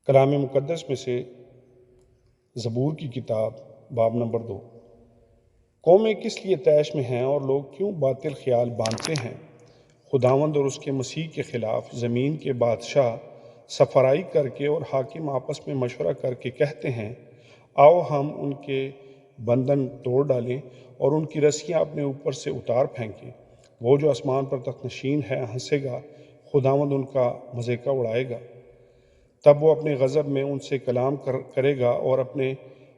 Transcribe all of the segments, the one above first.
کلام مقدس میں سے زبور کی کتاب باب نمبر 2۔ قومیں کس لیے طیش میں ہیں اور لوگ کیوں باطل خیال باندھتے ہیں؟ خداوند اور اس کے مسیح کے خلاف زمین کے بادشاہ سفرائی کر کے اور حاکم آپس میں مشورہ کر کے کہتے ہیں، آؤ ہم ان کے بندھن توڑ ڈالیں اور ان کی رسیاں اپنے اوپر سے اتار پھینکیں۔ وہ جو آسمان پر تخت نشین ہے ہنسے گا، خداوند ان کا مضحکہ اڑائے گا۔ تب وہ اپنے غضب میں ان سے کلام کرے گا اور اپنے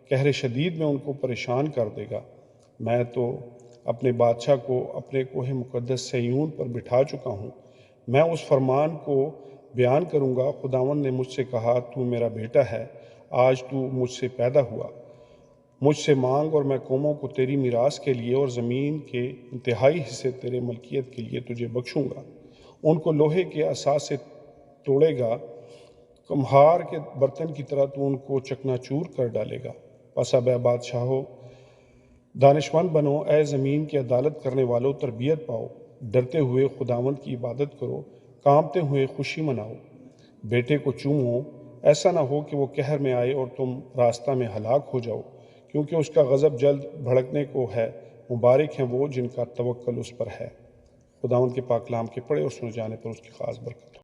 قہر شدید میں ان کو پریشان کر دے گا۔ میں تو اپنے بادشاہ کو اپنے کوہ مقدس صہیون پر بٹھا چکا ہوں۔ میں اس فرمان کو بیان کروں گا، خداوند نے مجھ سے کہا، تو میرا بیٹا ہے، آج تو مجھ سے پیدا ہوا۔ مجھ سے مانگ اور میں قوموں کو تیری میراث کے لیے اور زمین کے انتہائی حصے تیرے ملکیت کے لیے تجھے بخشوں گا۔ ان کو لوہے کے عصا سے توڑے گا، کمہار کے برتن کی طرح تو ان کو چکنا چور کر ڈالے گا۔ پس اب اے بادشاہو، دانشمند بنو، اے زمین کی عدالت کرنے والو تربیت پاؤ۔ ڈرتے ہوئے خداوند کی عبادت کرو، کانپتے ہوئے خوشی مناؤ۔ بیٹے کو چومو، ایسا نہ ہو کہ وہ قہر میں آئے اور تم راستہ میں ہلاک ہو جاؤ، کیونکہ اس کا غضب جلد بھڑکنے کو ہے۔ مبارک ہیں وہ جن کا توکل اس پر ہے۔ خداوند کے پاک کلام کے پڑھے اور سنے جانے پر اس کی خاص برکت ہو۔